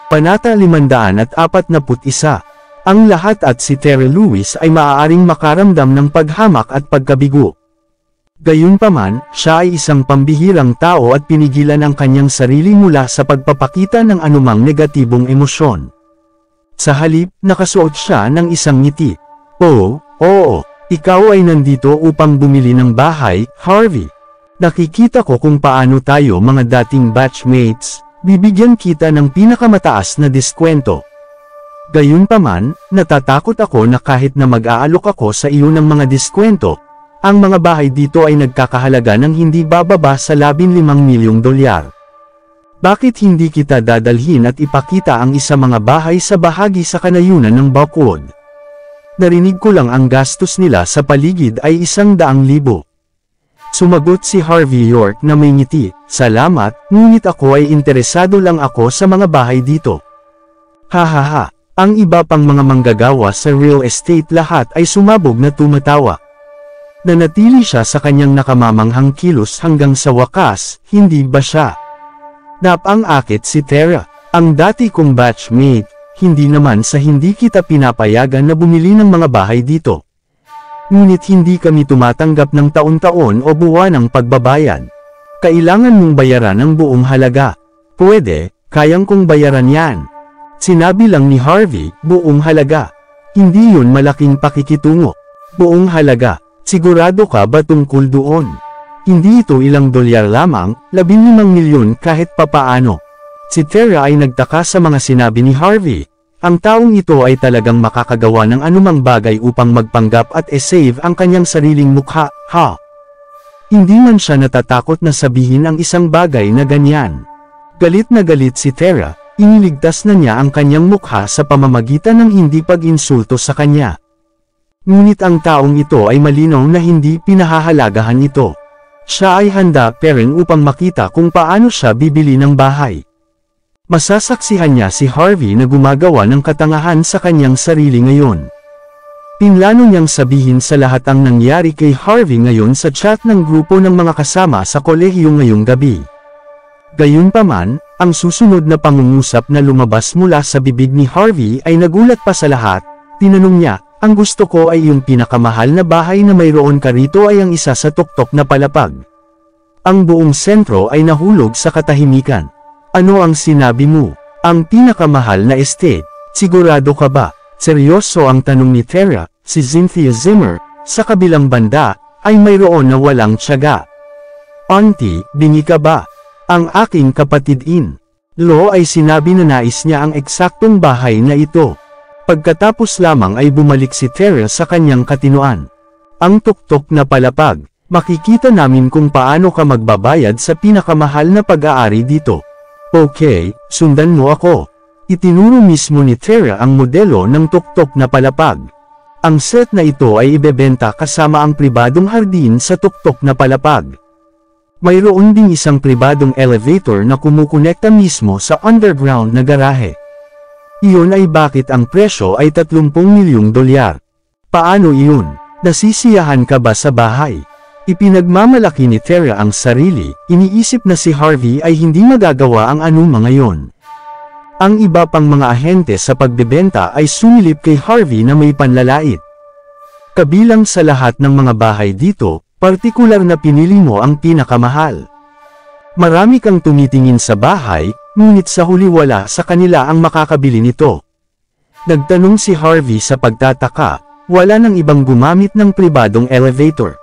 Panata 541. Ang lahat at si Terry Lewis ay maaaring makaramdam ng paghamak at pagkabigo. Gayunpaman, siya ay isang pambihirang tao at pinigilan ang kanyang sarili mula sa pagpapakita ng anumang negatibong emosyon. Sa halip, nakasuot siya ng isang ngiti. Oo, ikaw ay nandito upang bumili ng bahay, Harvey. Nakikita ko kung paano tayo mga dating batchmates, bibigyan kita ng pinakamataas na diskwento. Gayunpaman, natatakot ako na kahit na mag-aalok ako sa iyo ng mga diskwento, ang mga bahay dito ay nagkakahalaga ng hindi bababa sa $15 milyong. Bakit hindi kita dadalhin at ipakita ang isa mga bahay sa bahagi sa kanayunan ng Buckwood? Narinig ko lang ang gastos nila sa paligid ay $100,000. Sumagot si Harvey York na may ngiti, salamat, ngunit ako ay interesado lang ako sa mga bahay dito. Hahaha. Ang iba pang mga manggagawa sa real estate lahat ay sumabog na tumatawa. Nanatili siya sa kanyang nakamamanghang kilos hanggang sa wakas, hindi ba siya? Napang-akit si Tara, ang dati kong batchmate, hindi naman sa hindi kita pinapayagan na bumili ng mga bahay dito. Ngunit hindi kami tumatanggap ng taon-taon o buwanang pagbabayad. Kailangan mong bayaran ang buong halaga. Pwede, kayang kong bayaran yan. Sinabi lang ni Harvey, buong halaga. Hindi yun malaking pakikitungo. Buong halaga, sigurado ka ba tungkol doon? Hindi ito ilang dolyar lamang, 15 milyon kahit papaano. Si Tara ay nagtaka sa mga sinabi ni Harvey. Ang taong ito ay talagang makakagawa ng anumang bagay upang magpanggap at e-save ang kanyang sariling mukha, ha? Hindi man siya natatakot na sabihin ang isang bagay na ganyan. Galit na galit si Tara. Iniligtas na niya ang kanyang mukha sa pamamagitan ng hindi pag-insulto sa kanya. Ngunit ang taong ito ay malinaw na hindi pinahahalagahan ito. Siya ay handa pa rin upang makita kung paano siya bibili ng bahay. Masasaksihan niya si Harvey na gumagawa ng katangahan sa kanyang sarili ngayon. Pinlano niyang sabihin sa lahat ang nangyari kay Harvey ngayon sa chat ng grupo ng mga kasama sa kolehiyo ngayong gabi. Gayunpaman, ang susunod na pangungusap na lumabas mula sa bibig ni Harvey ay nagulat pa sa lahat. Tinanong niya, ang gusto ko ay yung pinakamahal na bahay na mayroon ka rito ay ang isa sa tuktok na palapag. Ang buong sentro ay nahulog sa katahimikan. Ano ang sinabi mo? Ang pinakamahal na estate? Sigurado ka ba? Seryoso ang tanong ni Tara. Si Cynthia Zimmer, sa kabilang banda, ay mayroon na walang tiyaga. Auntie, bingi ka ba? Ang aking kapatid Lo ay sinabi na nais niya ang eksaktong bahay na ito. Pagkatapos lamang ay bumalik si Tara sa kanyang katinuan. Ang tuktok na palapag, makikita namin kung paano ka magbabayad sa pinakamahal na pag-aari dito. Okay, sundan mo ako. Itinuro mismo ni Tara ang modelo ng tuktok na palapag. Ang set na ito ay ibebenta kasama ang pribadong hardin sa tuktok na palapag. Mayroon ding isang pribadong elevator na kumukonekta mismo sa underground na garahe. Iyon ay bakit ang presyo ay $30 milyong. Paano iyon? Nasisiyahan ka ba sa bahay? Ipinagmamalaki ni Tara ang sarili, iniisip na si Harvey ay hindi magagawa ang anumang ngayon. Ang iba pang mga ahente sa pagbebenta ay sumilip kay Harvey na may panlalait. Kabilang sa lahat ng mga bahay dito, partikular na pinili mo ang pinakamahal. Marami kang tumitingin sa bahay, ngunit sa huli wala sa kanila ang makakabili nito. Nagtanong si Harvey sa pagtataka, wala nang ibang gumamit ng pribadong elevator.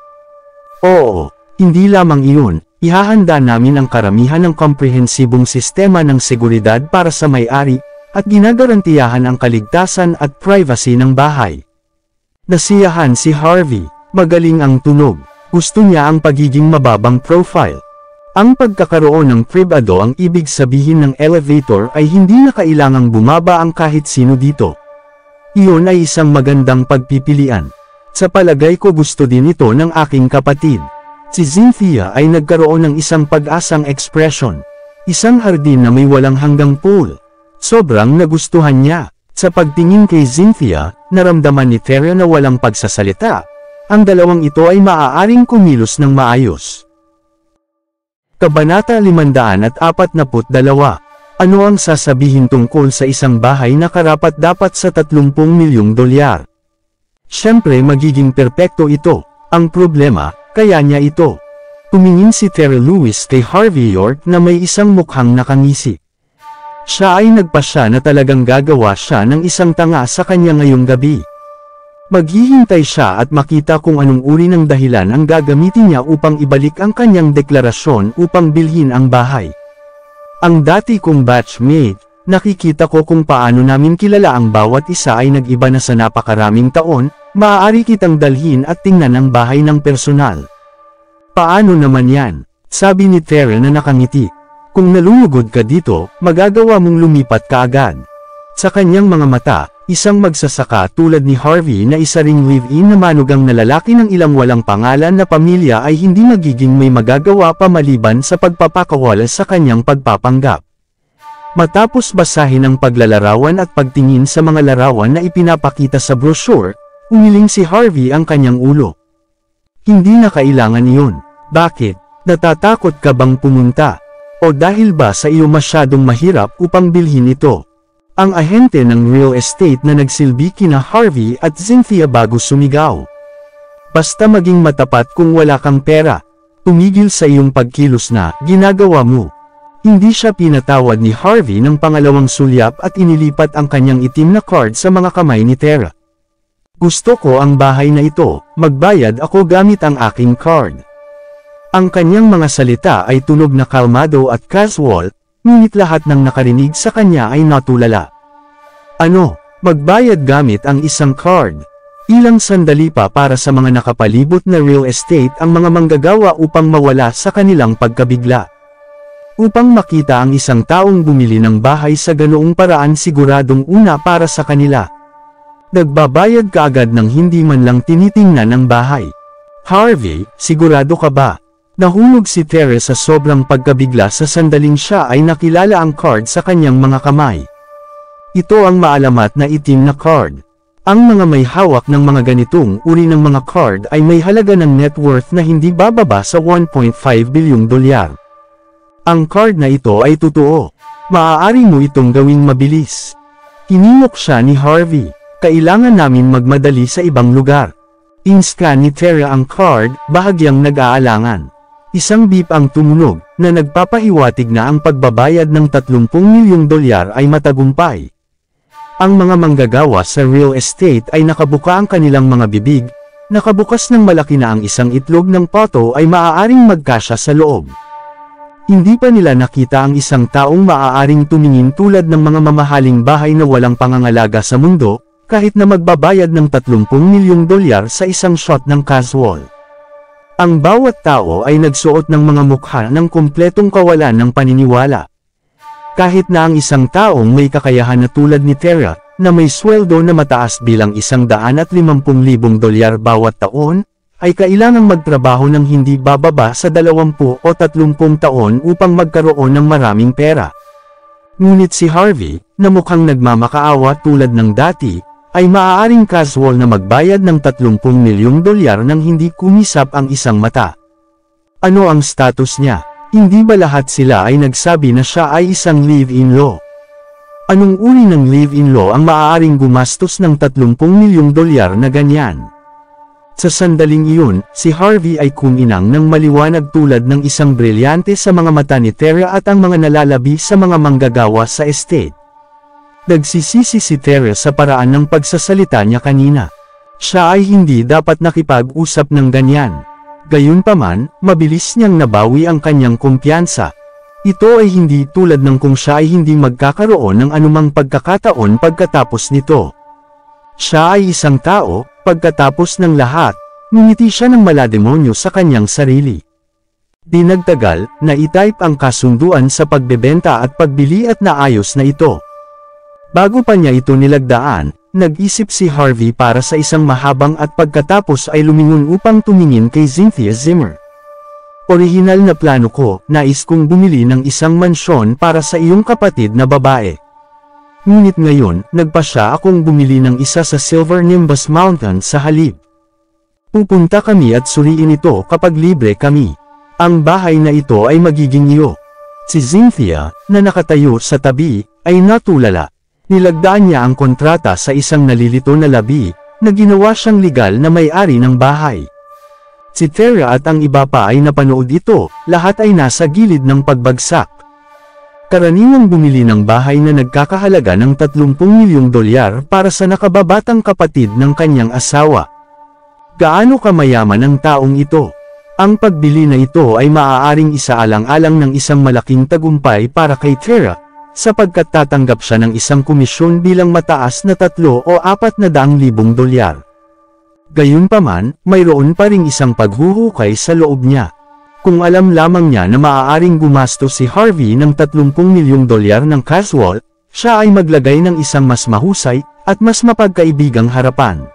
Oo, hindi lamang iyon, ihahanda namin ang karamihan ng komprehensibong sistema ng seguridad para sa may-ari, at ginagarantiyahan ang kaligtasan at privacy ng bahay. Nasiyahan si Harvey, magaling ang tunog. Gusto niya ang pagiging mababang profile. Ang pagkakaroon ng privado ang ibig sabihin ng elevator ay hindi na kailangang bumaba ang kahit sino dito. Iyon ay isang magandang pagpipilian. Sa palagay ko gusto din ito ng aking kapatid. Si Cynthia ay nagkaroon ng isang pag-asang ekspresyon. Isang hardin na may walang hanggang pool. Sobrang nagustuhan niya. Sa pagtingin kay Cynthia, naramdaman ni Tara na walang pagsasalita. ang dalawang ito ay maaaring kumilos ng maayos. Kabanata 542. Ano ang sasabihin tungkol sa isang bahay na karapat-dapat sa 30 milyong dolyar? Siyempre magiging perpekto ito. Ang problema, kaya niya ito. Tumingin si Terry Lewis kay Harvey York na may isang mukhang nakangisi. Siya ay nagpasya na talagang gagawa siya ng isang tanga sa kanya ngayong gabi. Maghihintay siya at makita kung anong uri ng dahilan ang gagamitin niya upang ibalik ang kanyang deklarasyon upang bilhin ang bahay. Ang dati kong batchmate, nakikita ko kung paano namin kilala ang bawat isa ay nag-iba na sa napakaraming taon, maaari kitang dalhin at tingnan ang bahay ng personal. Paano naman yan? Sabi ni Terry na nakangiti. Kung nalulugod ka dito, magagawa mong lumipat ka agad. Sa kanyang mga mata, isang magsasaka tulad ni Harvey na isa ring live-in na manugang na lalaki ng ilang walang pangalan na pamilya ay hindi magiging may magagawa pa maliban sa pagpapakawala sa kanyang pagpapanggap. Matapos basahin ang paglalarawan at pagtingin sa mga larawan na ipinapakita sa brochure, umiling si Harvey ang kanyang ulo. Hindi na kailangan iyon. Bakit? Natatakot ka bang pumunta? O dahil ba sa iyo masyadong mahirap upang bilhin ito? Ang ahente ng real estate na nagsilbi kina Harvey at Cynthia bago sumigaw. Basta maging matapat kung wala kang pera. Tumigil sa iyong pagkilos na ginagawa mo. Hindi siya pinatawad ni Harvey ng pangalawang sulyap at inilipat ang kanyang itim na card sa mga kamay ni Tara. Gusto ko ang bahay na ito, magbayad ako gamit ang aking card. Ang kanyang mga salita ay tunog na kalmado at casual, ngunit lahat ng nakarinig sa kanya ay natulala. Ano, magbayad gamit ang isang card? Ilang sandali pa para sa mga nakapalibot na real estate ang mga manggagawa upang mawala sa kanilang pagkabigla. Upang makita ang isang taong bumili ng bahay sa ganoong paraan siguradong una para sa kanila. Nagbabayad ka agad ng hindi man lang tinitingnan ang bahay. Harvey, sigurado ka ba? Nahulog si Terry sa sobrang pagkabigla sa sandaling siya ay nakilala ang card sa kanyang mga kamay. Ito ang maalamat na itim na card. Ang mga may hawak ng mga ganitong uri ng mga card ay may halaga ng net worth na hindi bababa sa 1.5 bilyong dolyar. Ang card na ito ay totoo. Maaari mo itong gawing mabilis. Hinimok siya ni Harvey. Kailangan namin magmadali sa ibang lugar. In-scan ni Terry ang card, bahagyang nag-aalangan. Isang beep ang tumunog, na nagpapahiwatig na ang pagbabayad ng 30 milyong dolyar ay matagumpay. Ang mga manggagawa sa real estate ay nakabuka ang kanilang mga bibig, nakabukas ng malaki na ang isang itlog ng pato ay maaaring magkasya sa loob. Hindi pa nila nakita ang isang taong maaaring tumingin tulad ng mga mamahaling bahay na walang pangangalaga sa mundo, kahit na magbabayad ng 30 milyong dolyar sa isang shot ng casual. Ang bawat tao ay nagsuot ng mga mukha ng kumpletong kawalan ng paniniwala. Kahit na ang isang taong may kakayahan na tulad ni Tara, na may sweldo na mataas bilang 150,000 dolyar bawat taon, ay kailangang magtrabaho ng hindi bababa sa 20 o 30 taon upang magkaroon ng maraming pera. Ngunit si Harvey, na mukhang nagmamakaawa tulad ng dati, ay maaaring casual na magbayad ng 30 milyong dolyar nang hindi kumisap ang isang mata. Ano ang status niya? Hindi ba lahat sila ay nagsabi na siya ay isang live-in law? Anong uri ng live-in law ang maaaring gumastos ng 30 milyong dolyar na ganyan? Sa sandaling iyon, si Harvey ay kuminang ng maliwanag tulad ng isang brilyante sa mga mata ni Tara at ang mga nalalabi sa mga manggagawa sa estate. Nagsisisi si Tara sa paraan ng pagsasalita niya kanina. Siya ay hindi dapat nakipag-usap ng ganyan. Gayunpaman, mabilis niyang nabawi ang kanyang kumpiyansa. Ito ay hindi tulad ng kung siya ay hindi magkakaroon ng anumang pagkakataon pagkatapos nito. Siya ay isang tao, pagkatapos ng lahat, ngumiti siya ng malademonyo sa kanyang sarili. Di nagtagal, na-type ang kasunduan sa pagbebenta at pagbili at naayos na ito. Bago pa niya ito nilagdaan, nag-isip si Harvey para sa isang mahabang at pagkatapos ay lumingon upang tumingin kay Cynthia Zimmer. Orihinal na plano ko, nais kong bumili ng isang mansyon para sa iyong kapatid na babae. Ngunit ngayon, nagpasya akong bumili ng isa sa Silver Nimbus Mountain sa halip. Pupunta kami at suriin ito kapag libre kami. Ang bahay na ito ay magiging iyo. Si Cynthia, na nakatayo sa tabi, ay natulala. Nilagdaan niya ang kontrata sa isang nalilito na labi, na ginawa siyang legal na may-ari ng bahay. Si Tara at ang iba pa ay napanood ito, lahat ay nasa gilid ng pagbagsak. Karaniwang bumili ng bahay na nagkakahalaga ng 30 milyong dolyar para sa nakababatang kapatid ng kanyang asawa. Gaano kamayaman ang taong ito? Ang pagbili na ito ay maaaring isaalang-alang ng isang malaking tagumpay para kay Tara, sapagkat tatanggap siya ng isang komisyon bilang mataas na 3 o 400,000 dolyar. Gayunpaman, mayroon pa ring isang paghuhukay sa loob niya. Kung alam lamang niya na maaaring gumastos si Harvey ng 30 milyong dolyar ng casual, siya ay maglagay ng isang mas mahusay at mas mapagkaibigang harapan.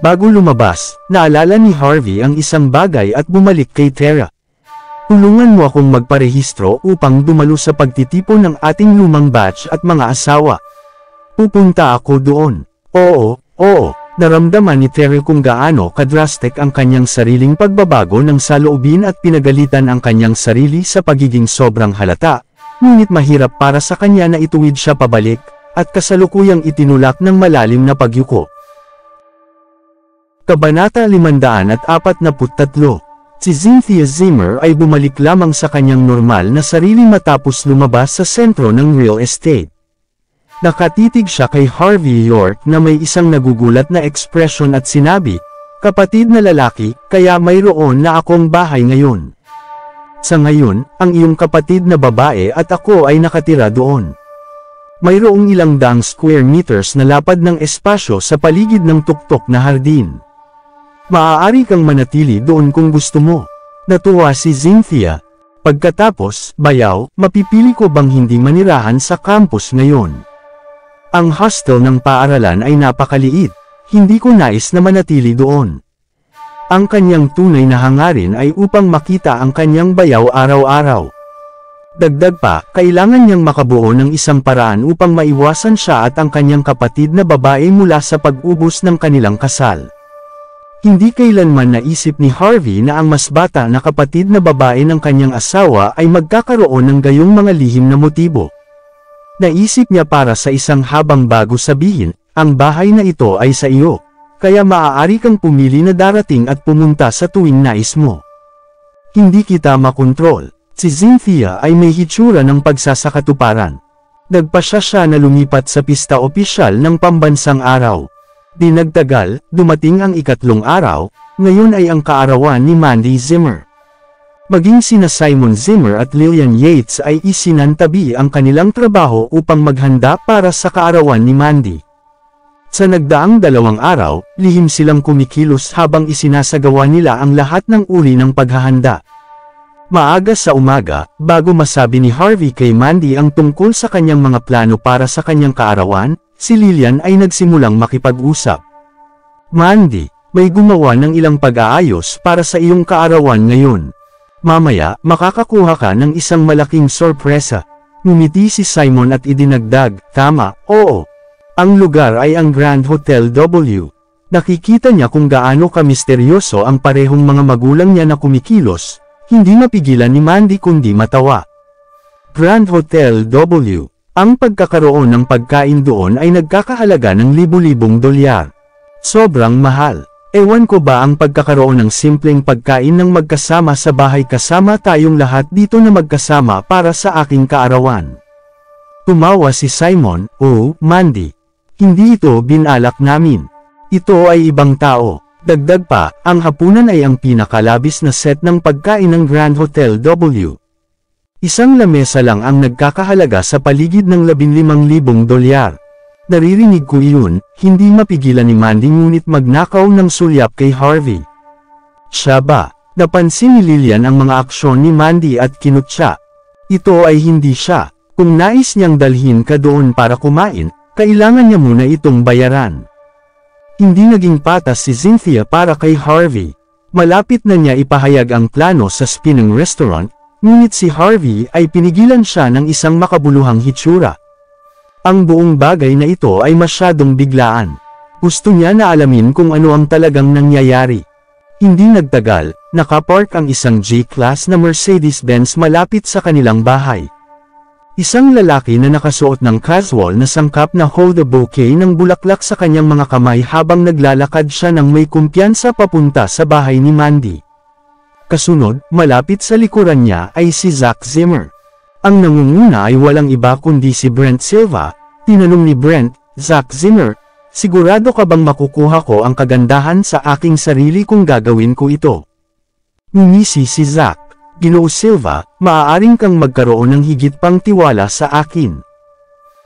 Bago lumabas, naalala ni Harvey ang isang bagay at bumalik kay Tara. Tulungan mo akong magparehistro upang dumalo sa pagtitipon ng ating lumang batch at mga asawa. Pupunta ako doon. Oo. Naramdaman ni Tara kung gaano kadrastic ang kanyang sariling pagbabago ng saloobin at pinagalitan ang kanyang sarili sa pagiging sobrang halata, ngunit mahirap para sa kanya na ituwid siya pabalik, at kasalukuyang itinulak ng malalim na pagyuko. Kabanata 543. Si Cynthia Zimmer ay bumalik lamang sa kanyang normal na sarili matapos lumabas sa sentro ng real estate. Nakatitig siya kay Harvey York na may isang nagugulat na ekspresyon at sinabi, "Kapatid na lalaki, kaya mayroon na akong bahay ngayon. Sa ngayon, ang iyong kapatid na babae at ako ay nakatira doon. Mayroong ilang daang square meters na lapad ng espasyo sa paligid ng tuktok na hardin. Maaari kang manatili doon kung gusto mo." Natuwa si Cynthia. Pagkatapos, bayaw, mapipili ko bang hindi manirahan sa campus ngayon? Ang hostel ng paaralan ay napakaliit, hindi ko nais na manatili doon. Ang kanyang tunay na hangarin ay upang makita ang kanyang bayaw araw-araw. Dagdag pa, kailangan niyang makabuo ng isang paraan upang maiwasan siya at ang kanyang kapatid na babae mula sa pag-ubos ng kanilang kasal. Hindi kailanman naisip ni Harvey na ang mas bata na kapatid na babae ng kanyang asawa ay magkakaroon ng gayong mga lihim na motibo. Naisip niya para sa isang habang bago sabihin, "Ang bahay na ito ay sa iyo, kaya maaari kang pumili na darating at pumunta sa tuwing nais mo. Hindi kita makontrol." Si Cynthia ay may hitsura ng pagsasakatuparan. Nagpasya siya na lumipat sa pista opisyal ng pambansang araw. Di nagtagal, dumating ang ikatlong araw, ngayon ay ang kaarawan ni Mandy Zimmer. Maging sina Simon Zimmer at Lillian Yates ay isinantabi ang kanilang trabaho upang maghanda para sa kaarawan ni Mandy. Sa nagdaang 2 araw, lihim silang kumikilos habang isinasagawa nila ang lahat ng uri ng paghahanda. Maaga sa umaga, bago masabi ni Harvey kay Mandy ang tungkol sa kanyang mga plano para sa kanyang kaarawan, si Lillian ay nagsimulang makipag-usap. "Mandy, may gumawa ng ilang pag-aayos para sa iyong kaarawan ngayon. Mamaya, makakakuha ka ng isang malaking sorpresa." Ngumiti si Simon at idinagdag, "Tama, oo. Ang lugar ay ang Grand Hotel W." Nakikita niya kung gaano kamisteryoso ang parehong mga magulang niya na kumikilos, hindi mapigilan ni Mandy kundi matawa. Grand Hotel W. Ang pagkakaroon ng pagkain doon ay nagkakahalaga ng libu-libong dolyar. Sobrang mahal. Ewan ko ba ang pagkakaroon ng simpleng pagkain ng magkasama sa bahay kasama tayong lahat dito na magkasama para sa aking kaarawan. Tumawa si Simon, "Oh, Mandy. Hindi ito binalak namin. Ito ay ibang tao." Dagdag pa, ang hapunan ay ang pinakalabis na set ng pagkain ng Grand Hotel W. Isang lamesa lang ang nagkakahalaga sa paligid ng 15,000 dolyar. Naririnig ko iyon, hindi mapigilan ni Mandy ngunit magnakaw ng sulyap kay Harvey. Siya ba? Napansin ni Lillian ang mga aksyon ni Mandy at kinutya. Ito ay hindi siya. Kung nais niyang dalhin ka doon para kumain, kailangan niya muna itong bayaran. Hindi naging patas si Cynthia para kay Harvey. Malapit na niya ipahayag ang plano sa Spinning Restaurant, ngunit si Harvey ay pinigilan siya ng isang makabuluhang hitsura. Ang buong bagay na ito ay masyadong biglaan. Gusto niya na alamin kung ano ang talagang nangyayari. Hindi nagtagal, nakapark ang isang G-Class na Mercedes-Benz malapit sa kanilang bahay. Isang lalaki na nakasuot ng casual na sangkap na hold a bouquet ng bulaklak sa kanyang mga kamay habang naglalakad siya ng may kumpiyansa papunta sa bahay ni Mandy. Kasunod, malapit sa likuran niya ay si Zack Zimmer. Ang nangunguna ay walang iba kundi si Brent Silva. Tinanong ni Brent, "Zack Zimmer, sigurado ka bang makukuha ko ang kagandahan sa aking sarili kung gagawin ko ito?" Ngumisi si Zack, "Ginoo Silva, maaaring kang magkaroon ng higit pang tiwala sa akin.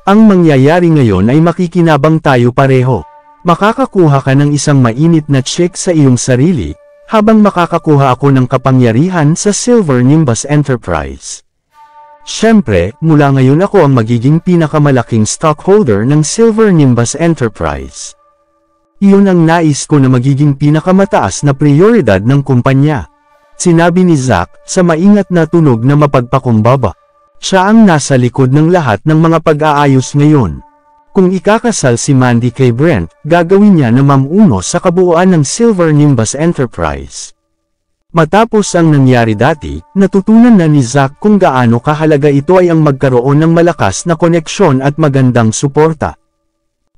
Ang mangyayari ngayon ay makikinabang tayo pareho. Makakakuha ka ng isang mainit na check sa iyong sarili, habang makakakuha ako ng kapangyarihan sa Silver Nimbus Enterprise. Siyempre, mula ngayon ako ang magiging pinakamalaking stockholder ng Silver Nimbus Enterprise. Iyon ang nais ko na magiging pinakamataas na prioridad ng kumpanya." Sinabi ni Zack, sa maingat na tunog na mapagpakumbaba. Siya ang nasa likod ng lahat ng mga pag-aayos ngayon. Kung ikakasal si Mandy kay Brent, gagawin niya na mamuno sa kabuuan ng Silver Nimbus Enterprise. Matapos ang nangyari dati, natutunan na ni Zack kung gaano kahalaga ito ay ang magkaroon ng malakas na koneksyon at magandang suporta.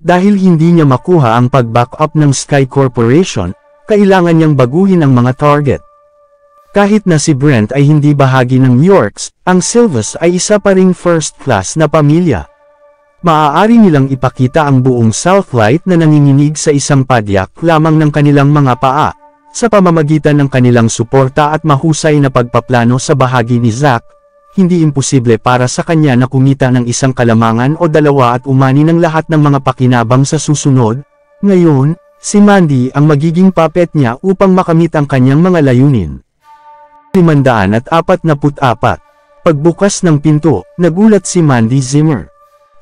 Dahil hindi niya makuha ang pag-backup ng Sky Corporation, kailangan niyang baguhin ang mga target. Kahit na si Brent ay hindi bahagi ng Yorks, ang Silvas ay isa pa ring first class na pamilya. Maaari nilang ipakita ang buong Southlight na nanginginig sa isang padyak lamang ng kanilang mga paa, sa pamamagitan ng kanilang suporta at mahusay na pagpaplano sa bahagi ni Zack. Hindi imposible para sa kanya na kumita ng isang kalamangan o dalawa at umani ng lahat ng mga pakinabang sa susunod. Ngayon, si Mandy ang magiging puppet niya upang makamit ang kanyang mga layunin. 544. Pagbukas ng pinto, nagulat si Mandy Zimmer.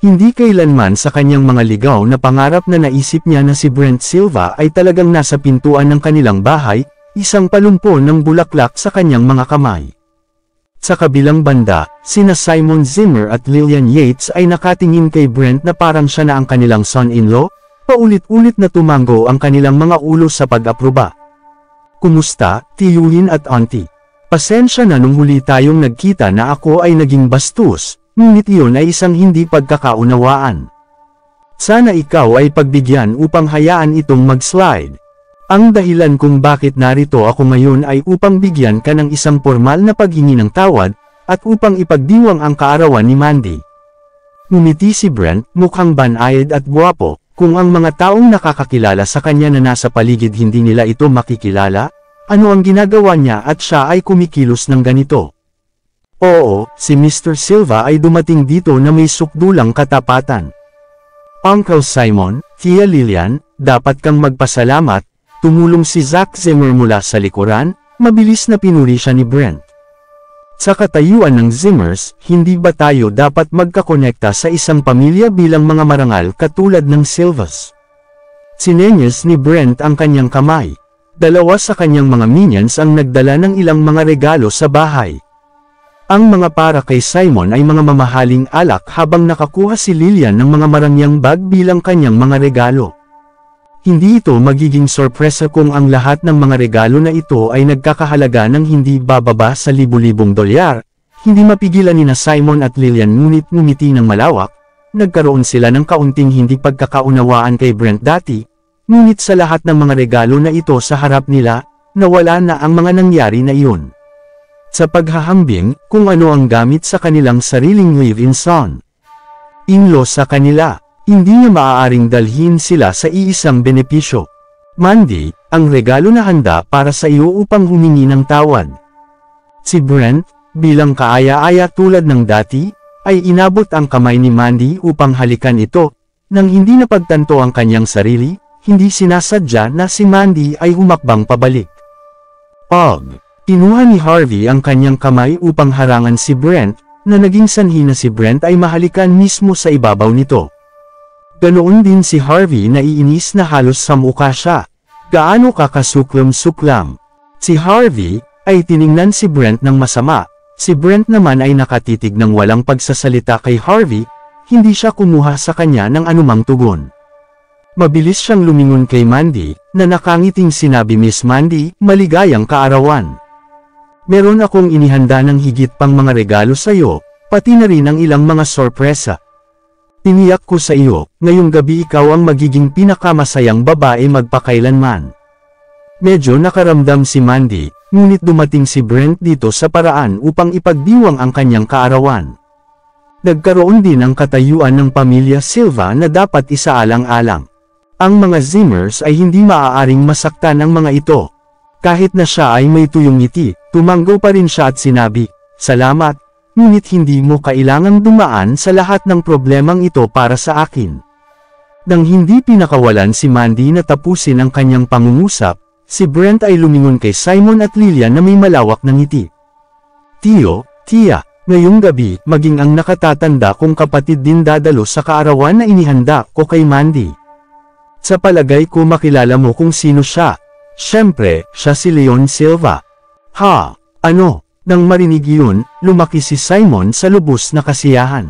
Hindi kailanman sa kanyang mga ligaw na pangarap na naisip niya na si Brent Silva ay talagang nasa pintuan ng kanilang bahay, isang palumpo ng bulaklak sa kanyang mga kamay. Sa kabilang banda, sina Simon Zimmer at Lillian Yates ay nakatingin kay Brent na parang siya na ang kanilang son-in-law, paulit-ulit na tumango ang kanilang mga ulo sa pag-aproba. "Kumusta, tiyuhin at auntie? Pasensya na nung huli tayong nagkita na ako ay naging bastos, ngunit iyon ay isang hindi pagkakaunawaan. Sana ikaw ay pagbigyan upang hayaan itong mag-slide. Ang dahilan kung bakit narito ako ngayon ay upang bigyan ka ng isang formal na paghingi ng tawad, at upang ipagdiwang ang kaarawan ni Mandy." Ngumiti si Brent, mukhang banayad at gwapo. Kung ang mga taong nakakakilala sa kanya na nasa paligid hindi nila ito makikilala, ano ang ginagawa niya at siya ay kumikilos ng ganito? Oo, si Mr. Silva ay dumating dito na may sukdulang katapatan. "Uncle Simon, Tia Lillian, dapat kang magpasalamat," tumulong si Zack Zimmer mula sa likuran, mabilis na pinuri siya ni Brent. Sa katayuan ng Zimmers, hindi ba tayo dapat magkakonekta sa isang pamilya bilang mga marangal katulad ng Silvas? Sinenyas ni Brent ang kanyang kamay. Dalawa sa kanyang mga minions ang nagdala ng ilang mga regalo sa bahay. Ang mga para kay Simon ay mga mamahaling alak habang nakakuha si Lillian ng mga marangyang bag bilang kanyang mga regalo. Hindi ito magiging sorpresa kung ang lahat ng mga regalo na ito ay nagkakahalaga ng hindi bababa sa libu-libong dolyar. Hindi mapigilan nina Simon at Lillian ngunit ngumiti ng malawak. Nagkaroon sila ng kaunting hindi pagkakaunawaan kay Brent dati. Ngunit sa lahat ng mga regalo na ito sa harap nila, nawala na ang mga nangyari na iyon. Sa paghahambing, kung ano ang gamit sa kanilang sariling live-in son. In-law sa kanila, hindi niya maaaring dalhin sila sa iisang benepisyo. "Mandy, ang regalo na handa para sa iyo upang humingi ng tawad." Si Brent, bilang kaaya-aya tulad ng dati, ay inabot ang kamay ni Mandy upang halikan ito, nang hindi napagtanto ang kanyang sarili. Hindi sinasadya na si Mandy ay humakbang pabalik. Kinuha ni Harvey ang kanyang kamay upang harangan si Brent, na naging sanhi na si Brent ay mahalikan mismo sa ibabaw nito. Ganoon din si Harvey na iinis na halos sa mukha siya. Gaano ka kasuklam-suklam? Si Harvey ay tiningnan si Brent ng masama. Si Brent naman ay nakatitig ng walang pagsasalita kay Harvey, hindi siya kumuha sa kanya ng anumang tugon. Mabilis siyang lumingon kay Mandy, na nakangiting sinabi, Miss Mandy, maligayang kaarawan. Meron akong inihanda ng higit pang mga regalo sa iyo, pati na rin ang ilang mga sorpresa. Tiniyak ko sa iyo, ngayong gabi ikaw ang magiging pinakamasayang babae magpakailanman. Medyo nakaramdam si Mandy, ngunit dumating si Brent dito sa paraan upang ipagdiwang ang kanyang kaarawan. Nagkaroon din ang katayuan ng pamilya Silva na dapat isaalang-alang. Ang mga Zimmers ay hindi maaaring masaktan ang mga ito. Kahit na siya ay may tuyong ngiti, tumango pa rin siya at sinabi, salamat, ngunit hindi mo kailangang dumaan sa lahat ng problemang ito para sa akin. Nang hindi pinakawalan si Mandy na tapusin ang kanyang pangungusap, si Brent ay lumingon kay Simon at Lillian na may malawak na ngiti. Tiyo, Tia, ngayong gabi, maging ang nakatatanda kong kapatid din dadalo sa kaarawan na inihanda ko kay Mandy. Sa palagay ko makilala mo kung sino siya. Siyempre, siya si Leon Silva. Ha? Ano? Nang marinig yun, lumaki si Simon sa lubos na kasiyahan.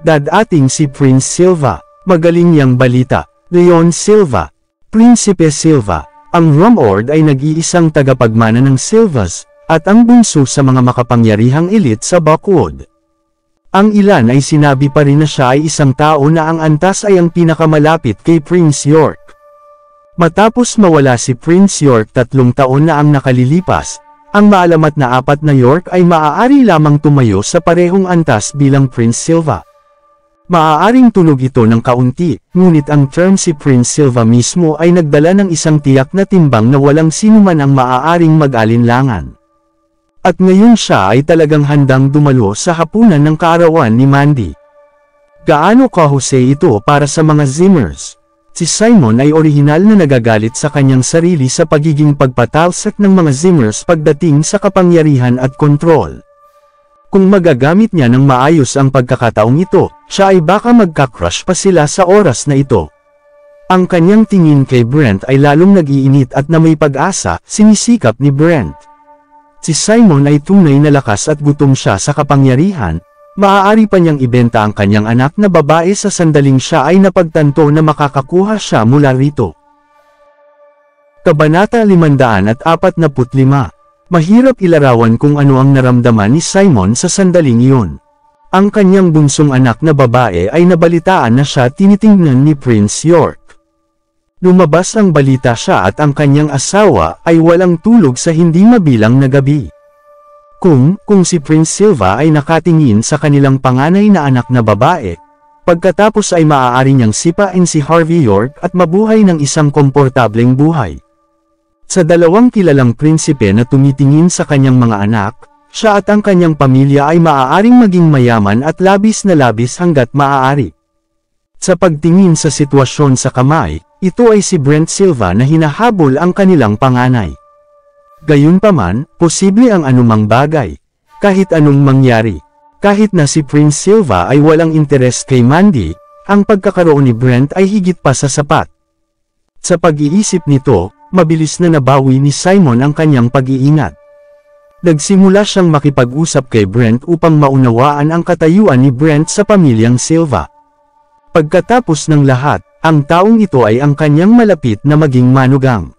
Dadating si Prince Silva. Magaling yang balita. Leon Silva. Prinsipe Silva. Ang Rumord ay nag-iisang tagapagmana ng Silvas, at ang bunso sa mga makapangyarihang elite sa Buckwood. Ang ilan ay sinabi pa rin na siya ay isang tao na ang antas ay ang pinakamalapit kay Prince York. Matapos mawala si Prince York 3 taon na ang nakalilipas, ang maalamat na 4 na York ay maaari lamang tumayo sa parehong antas bilang Prince Silva. Maaaring tunog ito ng kaunti, ngunit ang term si Prince Silva mismo ay nagdala ng isang tiyak na timbang na walang sinuman ang maaaring mag-alinlangan. At ngayon siya ay talagang handang dumalo sa hapunan ng kaarawan ni Mandy. Gaano kahusay ito para sa mga Zimmers? Si Simon ay orihinal na nagagalit sa kanyang sarili sa pagiging pagpatalsik ng mga Zimmers pagdating sa kapangyarihan at kontrol. Kung magagamit niya ng maayos ang pagkakataong ito, siya ay baka magka-crush pa sila sa oras na ito. Ang kanyang tingin kay Brent ay lalong nag-iinit at na may pag-asa, sinisikap ni Brent. Si Simon ay tunay na lakas at gutom siya sa kapangyarihan, maaari pa niyang ibenta ang kanyang anak na babae sa sandaling siya ay napagtanto na makakakuha siya mula rito. Kabanata 545. Mahirap ilarawan kung ano ang naramdaman ni Simon sa sandaling iyon. Ang kanyang bunsong anak na babae ay nabalitaan na siya tinitingnan ni Prince York. Lumabas ang balita siya at ang kanyang asawa ay walang tulog sa hindi mabilang na gabi. Kung si Prince Silva ay nakatingin sa kanilang panganay na anak na babae, pagkatapos ay maaari niyang sipain si Harvey York at mabuhay ng isang komportableng buhay. Sa dalawang kilalang prinsipe na tumitingin sa kanyang mga anak, siya at ang kanyang pamilya ay maaaring maging mayaman at labis na labis hanggat maaari. Sa pagtingin sa sitwasyon sa kamay, ito ay si Brent Silva na hinahabol ang kanilang panganay. Gayunpaman, posible ang anumang bagay. Kahit anong mangyari. Kahit na si Prince Silva ay walang interes kay Mandy, ang pagkakaroon ni Brent ay higit pa sa sapat. Sa pag-iisip nito, mabilis na nabawi ni Simon ang kanyang pag-iingat. Nagsimula siyang makipag-usap kay Brent upang maunawaan ang katayuan ni Brent sa pamilyang Silva. Pagkatapos ng lahat, ang taong ito ay ang kanyang malapit na maging manugang.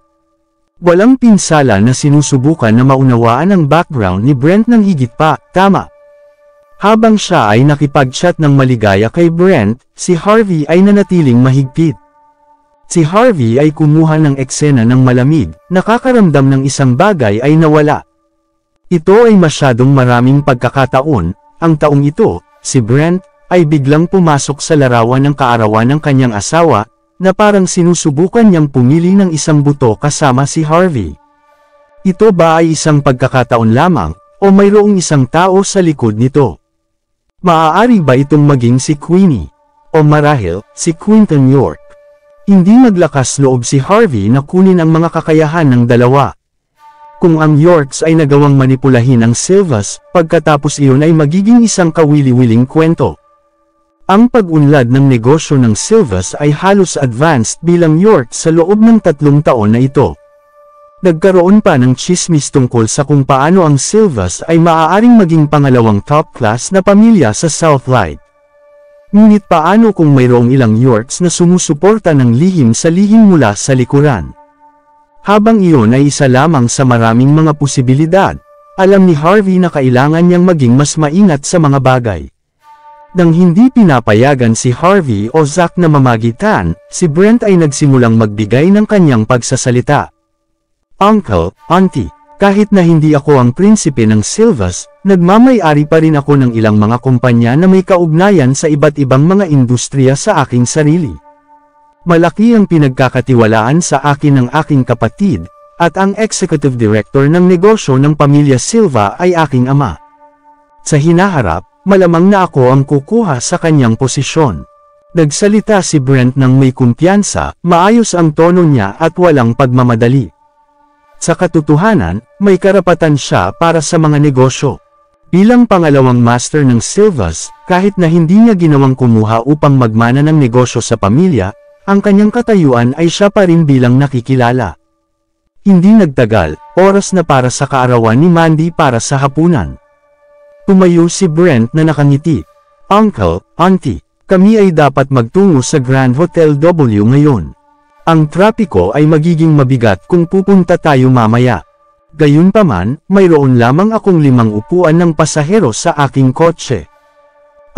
Walang pinsala na sinusubukan na maunawaan ang background ni Brent ng higit pa, tama. Habang siya ay nakipag-chat ng maligaya kay Brent, si Harvey ay nanatiling mahigpit. Si Harvey ay kumuha ng eksena ng malamig, nakakaramdam ng isang bagay ay nawala. Ito ay masyadong maraming pagkakataon, ang taong ito, si Brent, ay biglang pumasok sa larawan ng kaarawan ng kanyang asawa, na parang sinusubukan niyang pumili ng isang buto kasama si Harvey. Ito ba ay isang pagkakataon lamang, o mayroong isang tao sa likod nito? Maaari ba itong maging si Queenie? O marahil, si Quinton York? Hindi maglakas loob si Harvey na kunin ang mga kakayahan ng dalawa. Kung ang Yorks ay nagawang manipulahin ang Silvas, pagkatapos iyon ay magiging isang kawili-wiling kwento. Ang pag-unlad ng negosyo ng Silvas ay halos advanced bilang York sa loob ng 3 taon na ito. Nagkaroon pa ng chismis tungkol sa kung paano ang Silvas ay maaaring maging pangalawang top class na pamilya sa Southlight. Ngunit paano kung mayroong ilang Yorks na sumusuporta ng lihim sa lihim mula sa likuran? Habang iyon ay isa lamang sa maraming mga posibilidad, alam ni Harvey na kailangan niyang maging mas maingat sa mga bagay. Nang hindi pinapayagan si Harvey o Zack na mamagitan, si Brent ay nagsimulang magbigay ng kanyang pagsasalita. Uncle, Auntie, kahit na hindi ako ang prinsipe ng Silvas, nagmamay-ari pa rin ako ng ilang mga kumpanya na may kaugnayan sa iba't ibang mga industriya sa aking sarili. Malaki ang pinagkakatiwalaan sa akin ng aking kapatid, at ang executive director ng negosyo ng pamilya Silva ay aking ama. Sa hinaharap, malamang na ako ang kukuha sa kanyang posisyon. Nagsalita si Brent ng may kumpiyansa, maayos ang tono niya at walang pagmamadali. Sa katotohanan, may karapatan siya para sa mga negosyo. Bilang pangalawang master ng Silvas, kahit na hindi niya ginawang kumuha upang magmana ng negosyo sa pamilya, ang kanyang katayuan ay siya pa rin bilang nakikilala. Hindi nagtagal, oras na para sa kaarawan ni Mandy para sa hapunan. Tumayo si Brent na nakangiti. Uncle, Auntie, kami ay dapat magtungo sa Grand Hotel W ngayon. Ang trapiko ay magiging mabigat kung pupunta tayo mamaya. Gayunpaman, mayroon lamang akong 5 upuan ng pasahero sa aking kotse.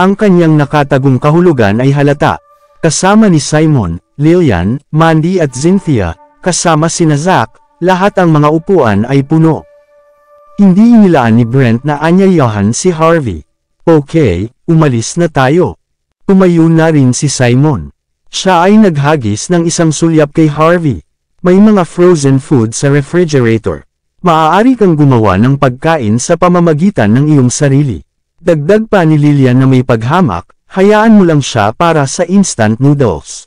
Ang kanyang nakatagong kahulugan ay halata. Kasama ni Simon, Lillian, Mandy at Cynthia, kasama sina Zack, lahat ang mga upuan ay puno. Hindi inilaan ni Brent na anyayahan si Harvey. Okay, umalis na tayo. Tumayo na rin si Simon. Siya ay naghagis ng isang sulyap kay Harvey. May mga frozen food sa refrigerator. Maaari kang gumawa ng pagkain sa pamamagitan ng iyong sarili. Dagdag pa ni Lillian na may paghamak, hayaan mo lang siya para sa instant noodles.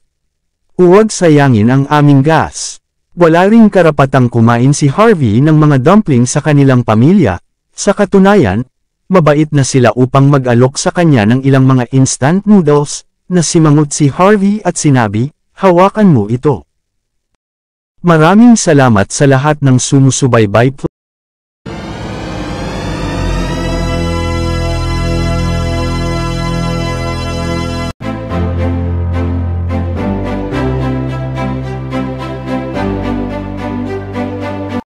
Huwag sayangin ang aming gas. Wala ring karapatang kumain si Harvey ng mga dumpling sa kanilang pamilya. Sa katunayan, mabait na sila upang mag-alok sa kanya ng ilang mga instant noodles, na simangot si Harvey at sinabi, hawakan mo ito. Maraming salamat sa lahat ng sumusubaybay.